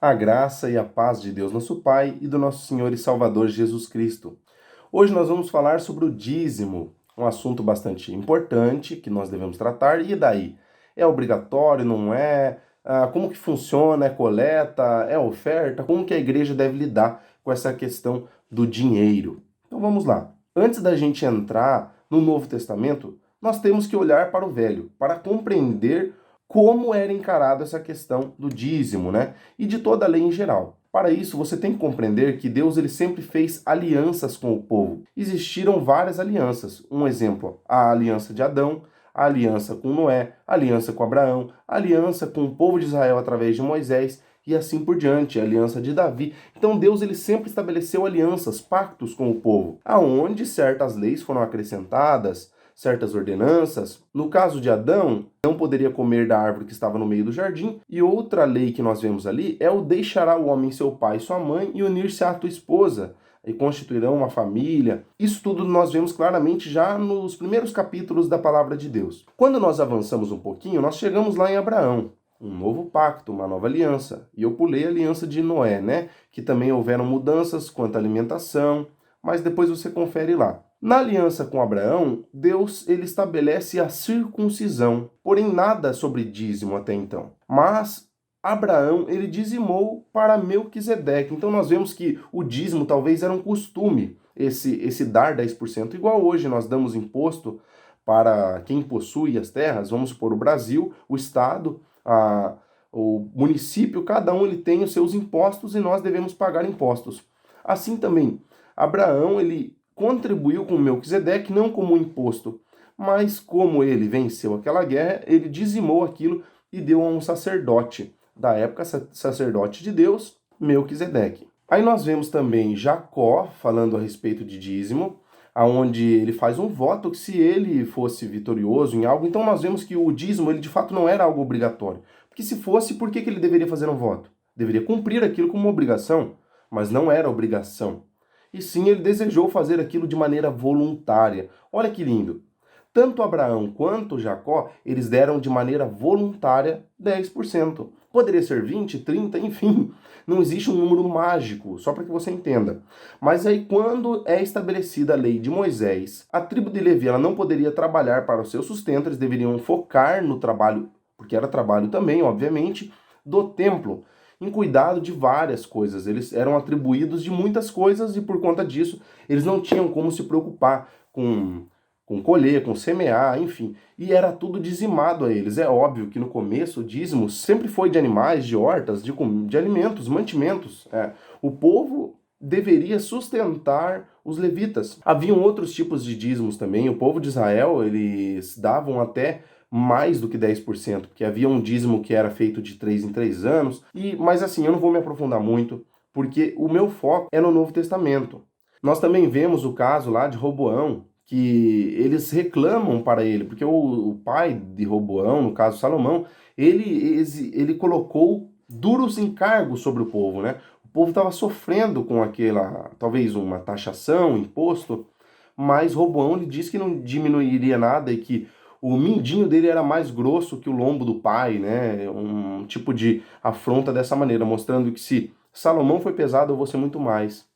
A graça e a paz de Deus nosso Pai e do nosso Senhor e Salvador Jesus Cristo. Hoje nós vamos falar sobre o dízimo, um assunto bastante importante que nós devemos tratar. E daí? É obrigatório, não é? Como que funciona? É coleta? É oferta? Como que a igreja deve lidar com essa questão do dinheiro? Então vamos lá. Antes da gente entrar no Novo Testamento, nós temos que olhar para o Velho, para compreender como era encarada essa questão do dízimo, né? E de toda a lei em geral. Para isso, você tem que compreender que Deus ele sempre fez alianças com o povo. Existiram várias alianças. Um exemplo, a aliança de Adão, a aliança com Noé, a aliança com Abraão, a aliança com o povo de Israel através de Moisés e assim por diante, a aliança de Davi. Então Deus ele sempre estabeleceu alianças, pactos com o povo, aonde certas leis foram acrescentadas, certas ordenanças. No caso de Adão, não poderia comer da árvore que estava no meio do jardim. E outra lei que nós vemos ali é o deixará o homem seu pai e sua mãe e unir-se à tua esposa, e constituirão uma família. Isso tudo nós vemos claramente já nos primeiros capítulos da palavra de Deus. Quando nós avançamos um pouquinho, nós chegamos lá em Abraão. Um novo pacto, uma nova aliança. E eu pulei a aliança de Noé, né? Que também houveram mudanças quanto à alimentação, mas depois você confere lá. Na aliança com Abraão, Deus ele estabelece a circuncisão, porém nada sobre dízimo até então. Mas Abraão ele dizimou para Melquisedeque. Então nós vemos que o dízimo talvez era um costume, esse dar 10%, igual hoje nós damos imposto para quem possui as terras, vamos supor o Brasil, o Estado, o município, cada um ele tem os seus impostos e nós devemos pagar impostos. Assim também, Abraão ele contribuiu com Melquisedeque não como um imposto, mas como ele venceu aquela guerra, ele dizimou aquilo e deu a um sacerdote da época, sacerdote de Deus, Melquisedeque. Aí nós vemos também Jacó falando a respeito de dízimo, aonde ele faz um voto que se ele fosse vitorioso em algo, então nós vemos que o dízimo ele de fato não era algo obrigatório. Porque se fosse, por que ele deveria fazer um voto? Deveria cumprir aquilo como uma obrigação, mas não era obrigação. E sim, ele desejou fazer aquilo de maneira voluntária. Olha que lindo. Tanto Abraão quanto Jacó, eles deram de maneira voluntária 10%. Poderia ser 20, 30, enfim. Não existe um número mágico, só para que você entenda. Mas aí quando é estabelecida a lei de Moisés, a tribo de Levi ela não poderia trabalhar para o seu sustento, eles deveriam focar no trabalho, porque era trabalho também, obviamente, do templo, em cuidado de várias coisas. Eles eram atribuídos de muitas coisas e por conta disso eles não tinham como se preocupar com colher, com semear, enfim. E era tudo dizimado a eles. É óbvio que no começo o dízimo sempre foi de animais, de hortas, de alimentos, mantimentos. O povo deveria sustentar os levitas. Haviam outros tipos de dízimos também. O povo de Israel, eles davam até mais do que 10%, porque havia um dízimo que era feito de 3 em 3 anos. Mas assim, eu não vou me aprofundar muito, porque o meu foco é no Novo Testamento. Nós também vemos o caso lá de Roboão, que eles reclamam para ele, porque o pai de Roboão, no caso Salomão, ele colocou duros encargos sobre o povo, né? O povo estava sofrendo com aquela, talvez uma taxação, imposto, mas Roboão ele disse que não diminuiria nada e que o mindinho dele era mais grosso que o lombo do pai, né? Um tipo de afronta dessa maneira, mostrando que se Salomão foi pesado, eu vou ser muito mais.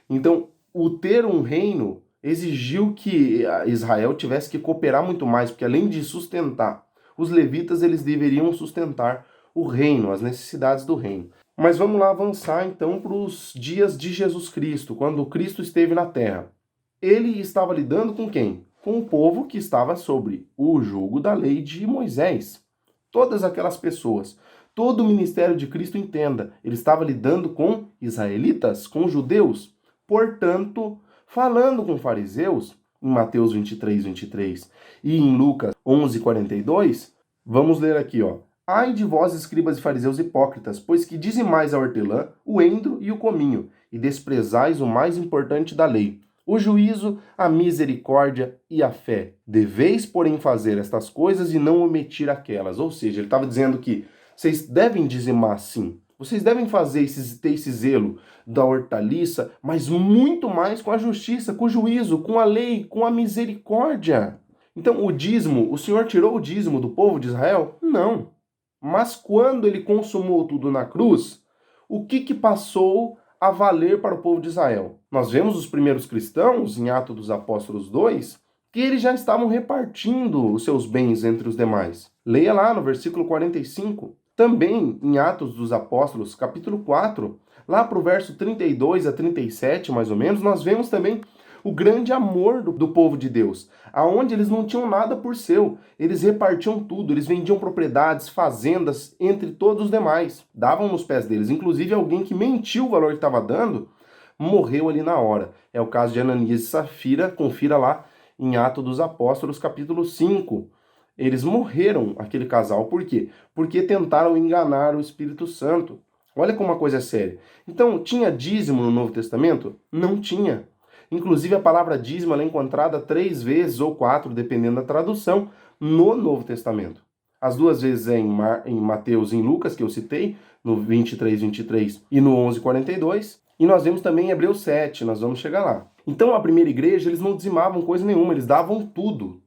Então, o ter um reino exigiu que Israel tivesse que cooperar muito mais, porque além de sustentar os levitas, eles deveriam sustentar o reino, as necessidades do reino. Mas vamos lá avançar então para os dias de Jesus Cristo, quando Cristo esteve na terra. Ele estava lidando com quem? Com o povo que estava sobre o jugo da lei de Moisés. Todas aquelas pessoas. Todo o ministério de Cristo, entenda, ele estava lidando com israelitas, com judeus. Portanto, falando com fariseus, em Mateus 23, 23 e em Lucas 11, 42, vamos ler aqui, ó. Ai de vós, escribas e fariseus hipócritas, pois que dizimais a hortelã, o endro e o cominho, e desprezais o mais importante da lei, o juízo, a misericórdia e a fé. Deveis, porém, fazer estas coisas e não omitir aquelas. Ou seja, ele estava dizendo que vocês devem dizimar sim, vocês devem ter esse zelo da hortaliça, mas muito mais com a justiça, com o juízo, com a lei, com a misericórdia. Então, o dízimo, o Senhor tirou o dízimo do povo de Israel? Não. Mas quando ele consumou tudo na cruz, o que passou a valer para o povo de Israel? Nós vemos os primeiros cristãos, em Atos dos Apóstolos 2, que eles já estavam repartindo os seus bens entre os demais. Leia lá no versículo 45. Também em Atos dos Apóstolos, capítulo 4, lá para o verso 32 a 37, mais ou menos, nós vemos também o grande amor do povo de Deus, aonde eles não tinham nada por seu, eles repartiam tudo, eles vendiam propriedades, fazendas, entre todos os demais, davam nos pés deles. Inclusive alguém que mentiu o valor que estava dando, morreu ali na hora. É o caso de Ananias e Safira, confira lá em Atos dos Apóstolos, capítulo 5. Eles morreram, aquele casal, por quê? Porque tentaram enganar o Espírito Santo. Olha como uma coisa é séria. Então, tinha dízimo no Novo Testamento? Não tinha. Inclusive, a palavra dízimo é encontrada 3 vezes ou 4, dependendo da tradução, no Novo Testamento. As 2 vezes é em Mateus e em Lucas, que eu citei, no 23 e no 11:42. E nós vemos também em Hebreus 7, nós vamos chegar lá. Então, a primeira igreja, eles não dizimavam coisa nenhuma, eles davam tudo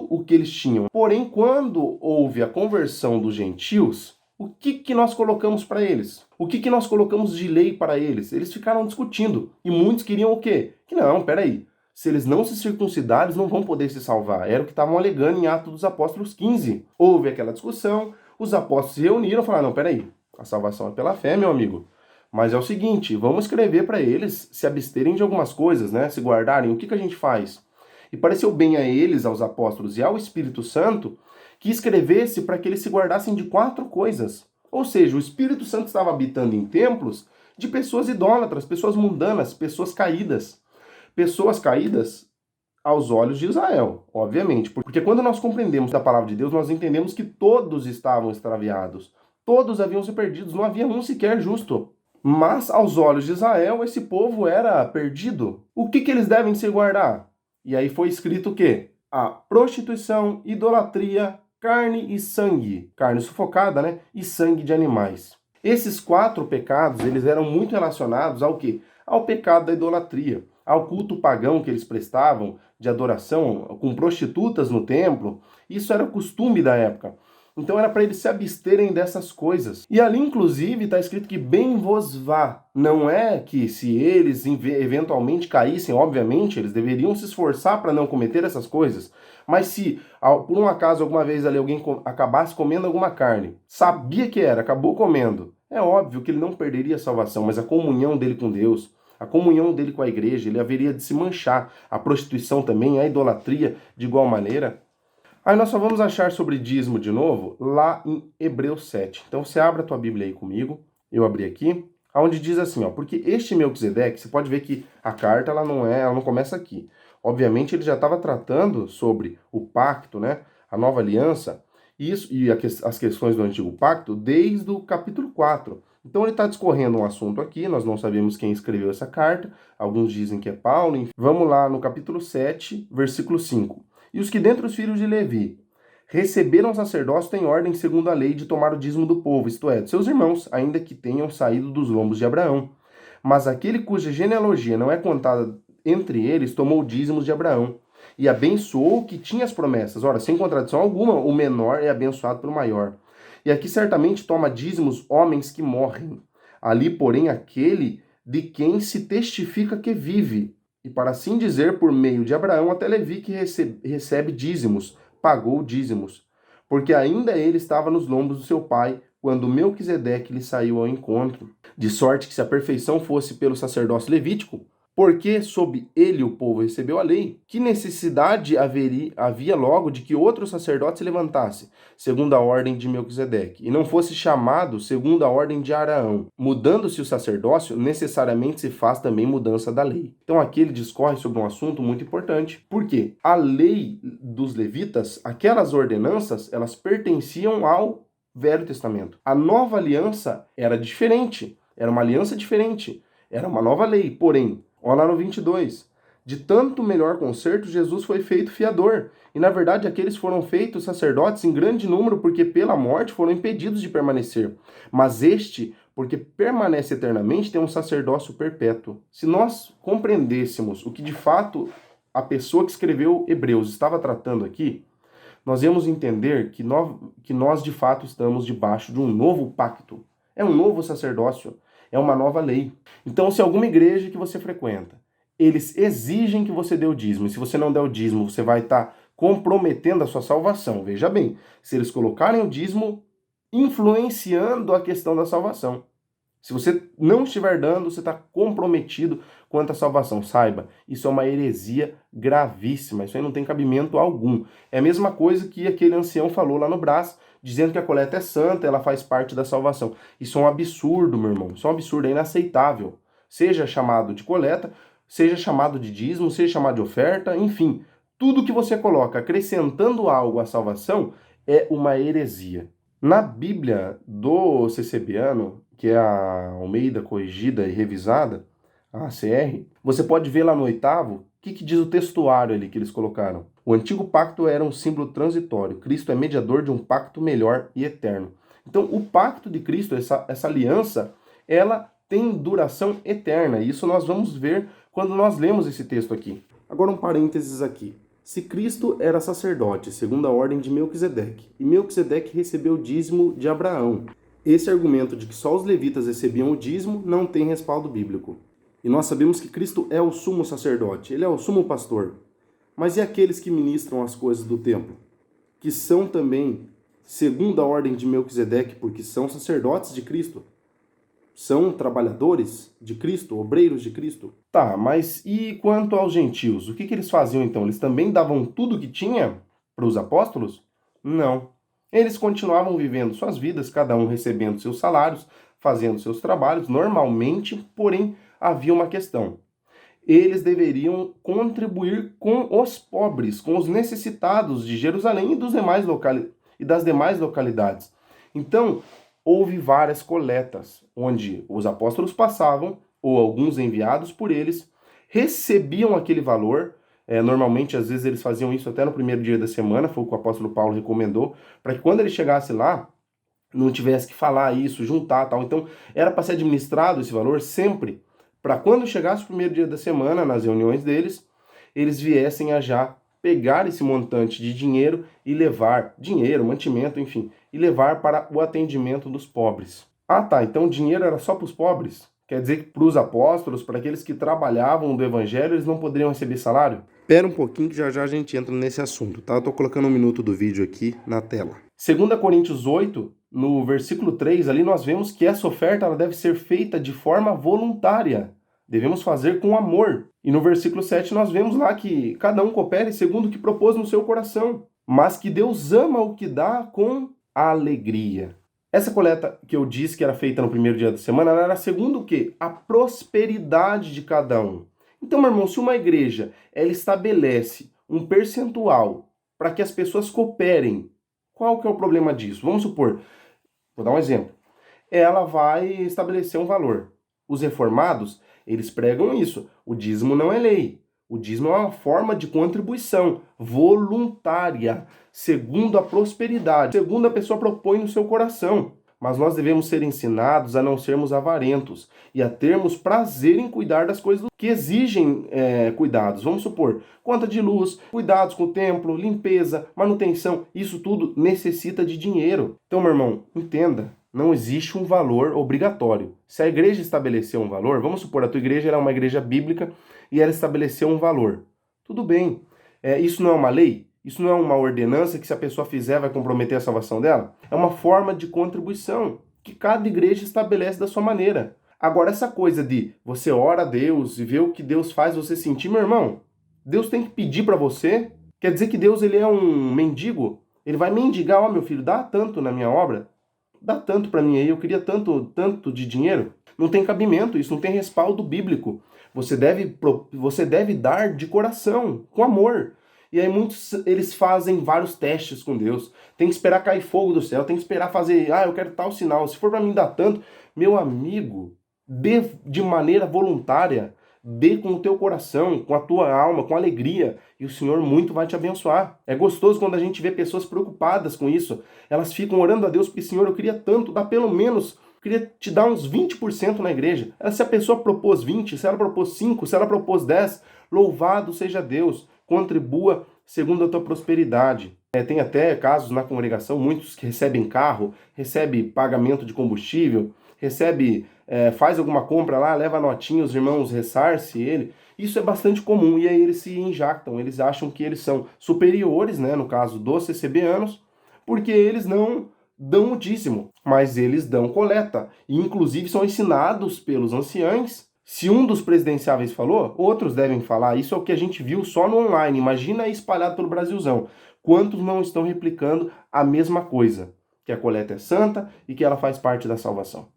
o que eles tinham. Porém, quando houve a conversão dos gentios, o que nós colocamos para eles? O que nós colocamos de lei para eles? Eles ficaram discutindo. E muitos queriam o quê? Que não, peraí. Se eles não se circuncidarem, eles não vão poder se salvar. Era o que estavam alegando em Atos dos Apóstolos 15. Houve aquela discussão, os apóstolos se reuniram e falaram, não, peraí, a salvação é pela fé, meu amigo. Mas é o seguinte, vamos escrever para eles se absterem de algumas coisas, né? Se guardarem. O que a gente faz? E pareceu bem a eles, aos apóstolos e ao Espírito Santo, que escrevesse para que eles se guardassem de 4 coisas. Ou seja, o Espírito Santo estava habitando em templos de pessoas idólatras, pessoas mundanas, pessoas caídas. Pessoas caídas aos olhos de Israel, obviamente. Porque quando nós compreendemos a palavra de Deus, nós entendemos que todos estavam extraviados. Todos haviam se perdidos, não havia um sequer justo. Mas aos olhos de Israel, esse povo era perdido. O que eles devem se guardar? E aí foi escrito o quê? A prostituição, idolatria, carne e sangue. Carne sufocada, né? E sangue de animais. Esses 4 pecados, eles eram muito relacionados ao quê? Ao pecado da idolatria, ao culto pagão que eles prestavam, de adoração, com prostitutas no templo. Isso era o costume da época. Então era para eles se absterem dessas coisas. E ali, inclusive, está escrito que bem vos vá. Não é que se eles eventualmente caíssem, obviamente, eles deveriam se esforçar para não cometer essas coisas. Mas se, por um acaso, alguma vez ali alguém acabasse comendo alguma carne, sabia que era, acabou comendo, é óbvio que ele não perderia a salvação, mas a comunhão dele com Deus, a comunhão dele com a igreja, ele haveria de se manchar. A prostituição também, a idolatria de igual maneira. Aí nós só vamos achar sobre dízimo de novo lá em Hebreus 7. Então você abre a tua Bíblia aí comigo, eu abri aqui, onde diz assim, ó, porque este Melquisedeque, você pode ver que a carta ela não começa aqui. Obviamente ele já estava tratando sobre o pacto, né, a nova aliança, isso e as questões do antigo pacto desde o capítulo 4. Então ele está discorrendo um assunto aqui, nós não sabemos quem escreveu essa carta, alguns dizem que é Paulo, enfim. Vamos lá no capítulo 7, versículo 5. E os que dentre os filhos de Levi receberam o sacerdócio têm ordem segundo a lei de tomar o dízimo do povo, isto é, de seus irmãos, ainda que tenham saído dos lombos de Abraão. Mas aquele cuja genealogia não é contada entre eles tomou o dízimo de Abraão e abençoou o que tinha as promessas. Ora, sem contradição alguma, o menor é abençoado pelo maior. E aqui certamente toma dízimos homens que morrem. Ali, porém, aquele de quem se testifica que vive. E para assim dizer, por meio de Abraão, até Levi que recebe dízimos, pagou dízimos. Porque ainda ele estava nos lombos do seu pai, quando Melquisedeque lhe saiu ao encontro. De sorte que se a perfeição fosse pelo sacerdócio levítico, porque sob ele o povo recebeu a lei, que necessidade havia logo de que outro sacerdote se levantasse, segundo a ordem de Melquisedeque, e não fosse chamado segundo a ordem de Araão. Mudando-se o sacerdócio, necessariamente se faz também mudança da lei. Então aqui ele discorre sobre um assunto muito importante. Por quê? A lei dos levitas, aquelas ordenanças, elas pertenciam ao Velho Testamento. A nova aliança era diferente, era uma aliança diferente, era uma nova lei, porém, olha lá no 22. De tanto melhor concerto, Jesus foi feito fiador. E na verdade aqueles foram feitos sacerdotes em grande número, porque pela morte foram impedidos de permanecer. Mas este, porque permanece eternamente, tem um sacerdócio perpétuo. Se nós compreendêssemos o que de fato a pessoa que escreveu Hebreus estava tratando aqui, nós íamos entender que nós de fato estamos debaixo de um novo pacto. É um novo sacerdócio. é uma nova lei. Então, se alguma igreja que você frequenta, eles exigem que você dê o dízimo, e se você não der o dízimo, você vai estar comprometendo a sua salvação. Veja bem, se eles colocarem o dízimo, influenciando a questão da salvação. Se você não estiver dando, você está comprometido quanto à salvação. Saiba, isso é uma heresia gravíssima, isso aí não tem cabimento algum. É a mesma coisa que aquele ancião falou lá no Brás, dizendo que a coleta é santa, ela faz parte da salvação. Isso é um absurdo, meu irmão, isso é um absurdo, é inaceitável. Seja chamado de coleta, seja chamado de dízimo, seja chamado de oferta, enfim, tudo que você coloca acrescentando algo à salvação é uma heresia. Na Bíblia do CCBiano, que é a Almeida Corrigida e Revisada, a ACR, você pode ver lá no 8º, o que diz o textuário ali que eles colocaram. O antigo pacto era um símbolo transitório. Cristo é mediador de um pacto melhor e eterno. Então, o pacto de Cristo, essa aliança, ela tem duração eterna. Isso nós vamos ver quando nós lemos esse texto aqui. Agora um parênteses aqui. Se Cristo era sacerdote, segundo a ordem de Melquisedeque, e Melquisedeque recebeu o dízimo de Abraão, esse argumento de que só os levitas recebiam o dízimo não tem respaldo bíblico. E nós sabemos que Cristo é o sumo sacerdote, ele é o sumo pastor. Mas e aqueles que ministram as coisas do templo? Que são também, segundo a ordem de Melquisedeque, porque são sacerdotes de Cristo? São trabalhadores de Cristo, obreiros de Cristo? Tá, mas e quanto aos gentios? O que eles faziam então? Eles também davam tudo que tinha para os apóstolos? Não. Eles continuavam vivendo suas vidas, cada um recebendo seus salários, fazendo seus trabalhos normalmente, porém havia uma questão. Eles deveriam contribuir com os pobres, com os necessitados de Jerusalém e das demais localidades. Então, houve várias coletas, onde os apóstolos passavam, ou alguns enviados por eles, recebiam aquele valor. Normalmente, às vezes, eles faziam isso até no primeiro dia da semana, foi o que o apóstolo Paulo recomendou, para que quando ele chegasse lá, não tivesse que falar isso, juntar tal. Então, era para ser administrado esse valor sempre, para quando chegasse o primeiro dia da semana, nas reuniões deles, eles viessem a já pegar esse montante de dinheiro e levar, dinheiro, mantimento, enfim, e levar para o atendimento dos pobres. Ah tá, então o dinheiro era só para os pobres? Quer dizer que para os apóstolos, para aqueles que trabalhavam do evangelho, eles não poderiam receber salário? Espera um pouquinho que já a gente entra nesse assunto, tá? Eu tô colocando 1 minuto do vídeo aqui na tela. 2 Coríntios 8, no versículo 3, ali nós vemos que essa oferta ela deve ser feita de forma voluntária. Devemos fazer com amor. E no versículo 7 nós vemos lá que cada um coopere segundo o que propôs no seu coração, mas que Deus ama o que dá com alegria. Essa coleta que eu disse que era feita no primeiro dia da semana, ela era segundo o quê? A prosperidade de cada um. Então, meu irmão, se uma igreja ela estabelece um percentual para que as pessoas cooperem, qual que é o problema disso? Vamos supor, vou dar um exemplo. Ela vai estabelecer um valor. Os reformados, eles pregam isso. O dízimo não é lei. O dízimo é uma forma de contribuição voluntária, segundo a prosperidade, segundo a pessoa propõe no seu coração. Mas nós devemos ser ensinados a não sermos avarentos e a termos prazer em cuidar das coisas que exigem cuidados. Vamos supor, conta de luz, cuidados com o templo, limpeza, manutenção, isso tudo necessita de dinheiro. Então, meu irmão, entenda. Não existe um valor obrigatório. Se a igreja estabeleceu um valor, vamos supor, a tua igreja era uma igreja bíblica e ela estabeleceu um valor. Tudo bem. Isso não é uma lei? Isso não é uma ordenança que se a pessoa fizer vai comprometer a salvação dela? É uma forma de contribuição que cada igreja estabelece da sua maneira. Agora, essa coisa de você ora a Deus e ver o que Deus faz você sentir, meu irmão, Deus tem que pedir para você? Quer dizer que Deus ele é um mendigo? Ele vai mendigar, ó meu filho, dá tanto na minha obra? Dá tanto para mim aí, eu queria tanto de dinheiro. Não tem cabimento, isso não tem respaldo bíblico. Você deve dar de coração, com amor. E aí muitos, eles fazem vários testes com Deus. Tem que esperar cair fogo do céu, tem que esperar fazer, eu quero tal sinal. Se for para mim dar tanto, meu amigo, dê de maneira voluntária. Dê com o teu coração, com a tua alma, com alegria, e o Senhor muito vai te abençoar. É gostoso quando a gente vê pessoas preocupadas com isso. Elas ficam orando a Deus, porque Senhor, eu queria tanto, dá pelo menos, eu queria te dar uns 20% na igreja. Se a pessoa propôs 20, se ela propôs 5, se ela propôs 10, louvado seja Deus, contribua segundo a tua prosperidade. Tem até casos na congregação, muitos que recebem carro, recebem pagamento de combustível, recebe, faz alguma compra lá, leva a notinha, os irmãos ressarcem ele. Isso é bastante comum e aí eles se injactam, eles acham que eles são superiores, né, no caso dos CCBanos, porque eles não dão o dízimo, mas eles dão coleta. E inclusive são ensinados pelos anciães. Se um dos presidenciáveis falou, outros devem falar. Isso é o que a gente viu só no online. Imagina espalhado pelo Brasilzão. Quantos não estão replicando a mesma coisa? Que a coleta é santa e que ela faz parte da salvação.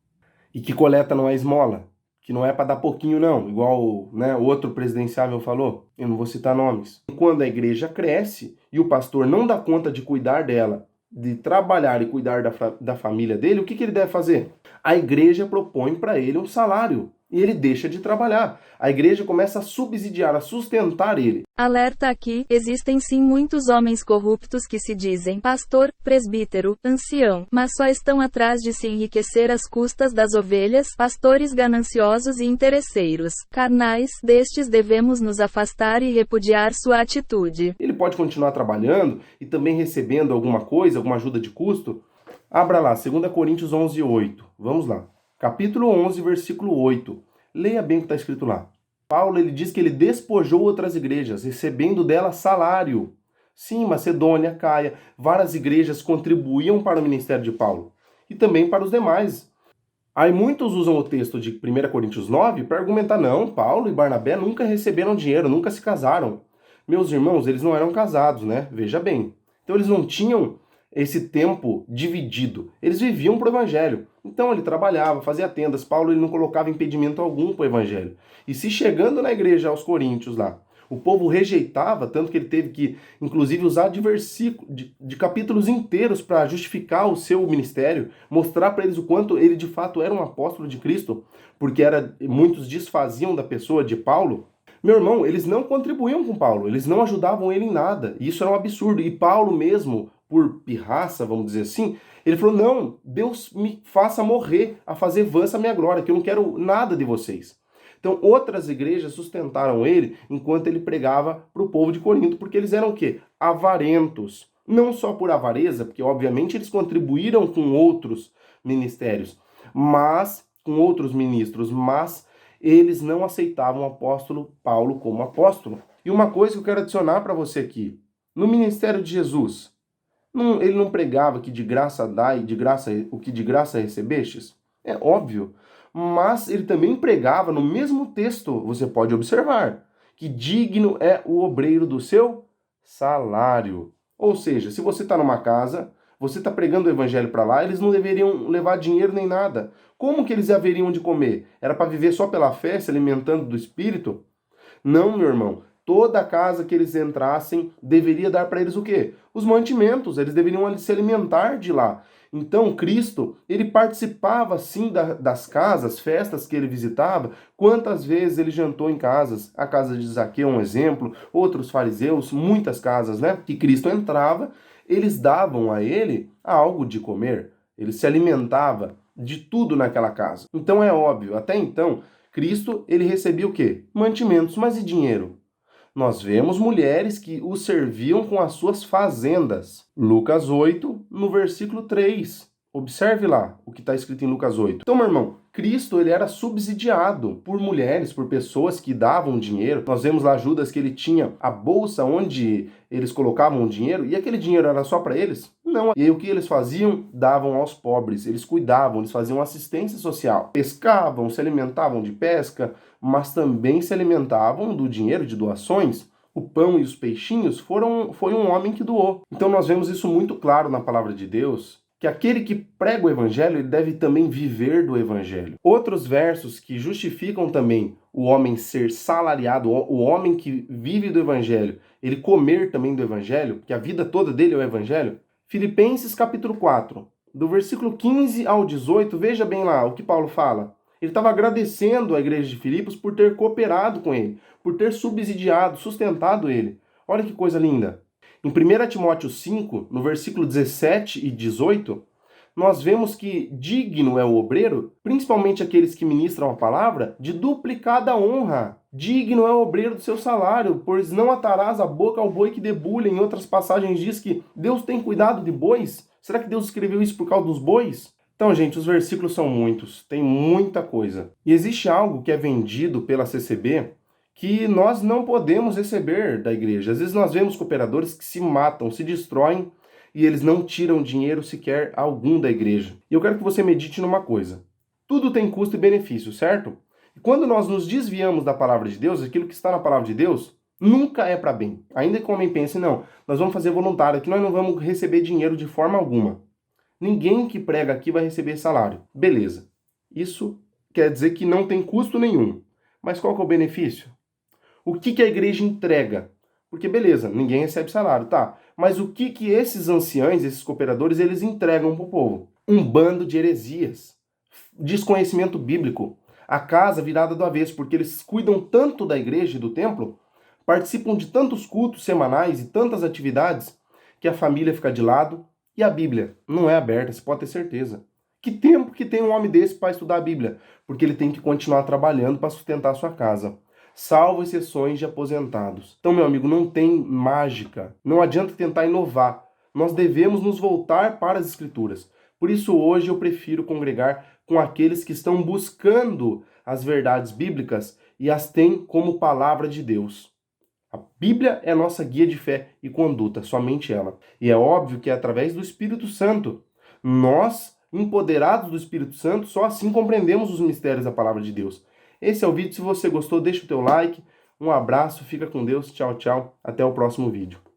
E que coleta não é esmola, que não é para dar pouquinho não, igual, né, o outro presidenciável falou, eu não vou citar nomes. Quando a igreja cresce e o pastor não dá conta de cuidar dela, de trabalhar e cuidar da família dele, o que ele deve fazer? A igreja propõe para ele um salário e ele deixa de trabalhar. A igreja começa a subsidiar, a sustentar ele. Alerta aqui, existem sim muitos homens corruptos que se dizem pastor, presbítero, ancião, mas só estão atrás de se enriquecer às custas das ovelhas, pastores gananciosos e interesseiros, carnais, destes devemos nos afastar e repudiar sua atitude. Ele pode continuar trabalhando e também recebendo alguma coisa, alguma ajuda de custo? Abra lá, 2 Coríntios 11:8. Vamos lá. Capítulo 11, versículo 8. Leia bem o que está escrito lá. Paulo, ele diz que ele despojou outras igrejas, recebendo dela salário. Sim, Macedônia, Caia, várias igrejas contribuíam para o ministério de Paulo. E também para os demais. Aí muitos usam o texto de 1 Coríntios 9 para argumentar, não, Paulo e Barnabé nunca receberam dinheiro, nunca se casaram. Meus irmãos, eles não eram casados, né? Veja bem. Então eles não tinham esse tempo dividido. Eles viviam para o evangelho. Então ele trabalhava, fazia tendas. Paulo ele não colocava impedimento algum para o evangelho. E se chegando na igreja aos coríntios lá, o povo rejeitava, tanto que ele teve que, inclusive, usar de capítulos inteiros para justificar o seu ministério, mostrar para eles o quanto ele de fato era um apóstolo de Cristo, porque muitos desfaziam da pessoa de Paulo. Meu irmão, eles não contribuíam com Paulo, eles não ajudavam ele em nada. E isso era um absurdo. E Paulo mesmo, por pirraça, vamos dizer assim, ele falou, não, Deus me faça morrer, a fazer vã essa minha glória, que eu não quero nada de vocês. Então, outras igrejas sustentaram ele enquanto ele pregava para o povo de Corinto, porque eles eram o quê? Avarentos. Não só por avareza, porque obviamente eles contribuíram com outros ministérios, mas com outros ministros, mas eles não aceitavam o apóstolo Paulo como apóstolo. E uma coisa que eu quero adicionar para você aqui, no ministério de Jesus, ele não pregava que de graça dai, o que de graça recebestes? É óbvio. Mas ele também pregava no mesmo texto, você pode observar, que digno é o obreiro do seu salário. Ou seja, se você está numa casa, você está pregando o evangelho para lá, eles não deveriam levar dinheiro nem nada. Como que eles haveriam de comer? Era para viver só pela fé, se alimentando do Espírito? Não, meu irmão. Toda casa que eles entrassem deveria dar para eles o quê? Os mantimentos, eles deveriam se alimentar de lá. Então, Cristo, ele participava sim das casas, festas que ele visitava. Quantas vezes ele jantou em casas? A casa de Zaqueu é um exemplo, outros fariseus, muitas casas, né? Que Cristo entrava, eles davam a ele algo de comer. Ele se alimentava de tudo naquela casa. Então é óbvio, até então, Cristo, ele recebia o quê? Mantimentos, mas e dinheiro? Nós vemos mulheres que o serviam com as suas fazendas. Lucas 8, no versículo 3. Observe lá o que está escrito em Lucas 8. Então, meu irmão, Cristo ele era subsidiado por mulheres, por pessoas que davam dinheiro. Nós vemos lá Judas que ele tinha a bolsa onde eles colocavam o dinheiro e aquele dinheiro era só para eles? Não. E aí o que eles faziam? Davam aos pobres. Eles cuidavam, eles faziam assistência social. Pescavam, se alimentavam de pesca, mas também se alimentavam do dinheiro de doações. O pão e os peixinhos foi um homem que doou. Então nós vemos isso muito claro na palavra de Deus, que aquele que prega o evangelho, ele deve também viver do evangelho. Outros versos que justificam também o homem ser salariado, o homem que vive do evangelho, ele comer também do evangelho, que a vida toda dele é o evangelho. Filipenses capítulo 4, do versículo 15 ao 18, veja bem lá o que Paulo fala. Ele estava agradecendo a igreja de Filipos por ter cooperado com ele, por ter subsidiado, sustentado ele. Olha que coisa linda. Em 1 Timóteo 5, no versículo 17 e 18, nós vemos que digno é o obreiro, principalmente aqueles que ministram a palavra, de duplicada honra. Digno é o obreiro do seu salário, pois não atarás a boca ao boi que debulha. Em outras passagens diz que Deus tem cuidado de bois. Será que Deus escreveu isso por causa dos bois? Então, gente, os versículos são muitos, tem muita coisa. E existe algo que é vendido pela CCB que nós não podemos receber da igreja. Às vezes nós vemos cooperadores que se matam, se destroem e eles não tiram dinheiro sequer algum da igreja. E eu quero que você medite numa coisa. Tudo tem custo e benefício, certo? E quando nós nos desviamos da palavra de Deus, aquilo que está na palavra de Deus nunca é para bem. Ainda que o homem pense, não, nós vamos fazer voluntário, que nós não vamos receber dinheiro de forma alguma. Ninguém que prega aqui vai receber salário. Beleza. Isso quer dizer que não tem custo nenhum. Mas qual que é o benefício? O que a igreja entrega? Porque beleza, ninguém recebe salário, tá? Mas o que esses anciães, esses cooperadores, eles entregam para o povo? Um bando de heresias, desconhecimento bíblico, a casa virada do avesso, porque eles cuidam tanto da igreja e do templo, participam de tantos cultos semanais e tantas atividades, que a família fica de lado e a Bíblia não é aberta, você pode ter certeza. Que tempo que tem um homem desse para estudar a Bíblia? Porque ele tem que continuar trabalhando para sustentar a sua casa. Salvo exceções de aposentados. Então, meu amigo, não tem mágica. Não adianta tentar inovar. Nós devemos nos voltar para as Escrituras. Por isso, hoje, eu prefiro congregar com aqueles que estão buscando as verdades bíblicas e as têm como palavra de Deus. A Bíblia é a nossa guia de fé e conduta, somente ela. E é óbvio que é através do Espírito Santo. Nós, empoderados do Espírito Santo, só assim compreendemos os mistérios da palavra de Deus. Esse é o vídeo. Se você gostou, deixa o teu like. Um abraço, fica com Deus. Tchau, tchau. Até o próximo vídeo.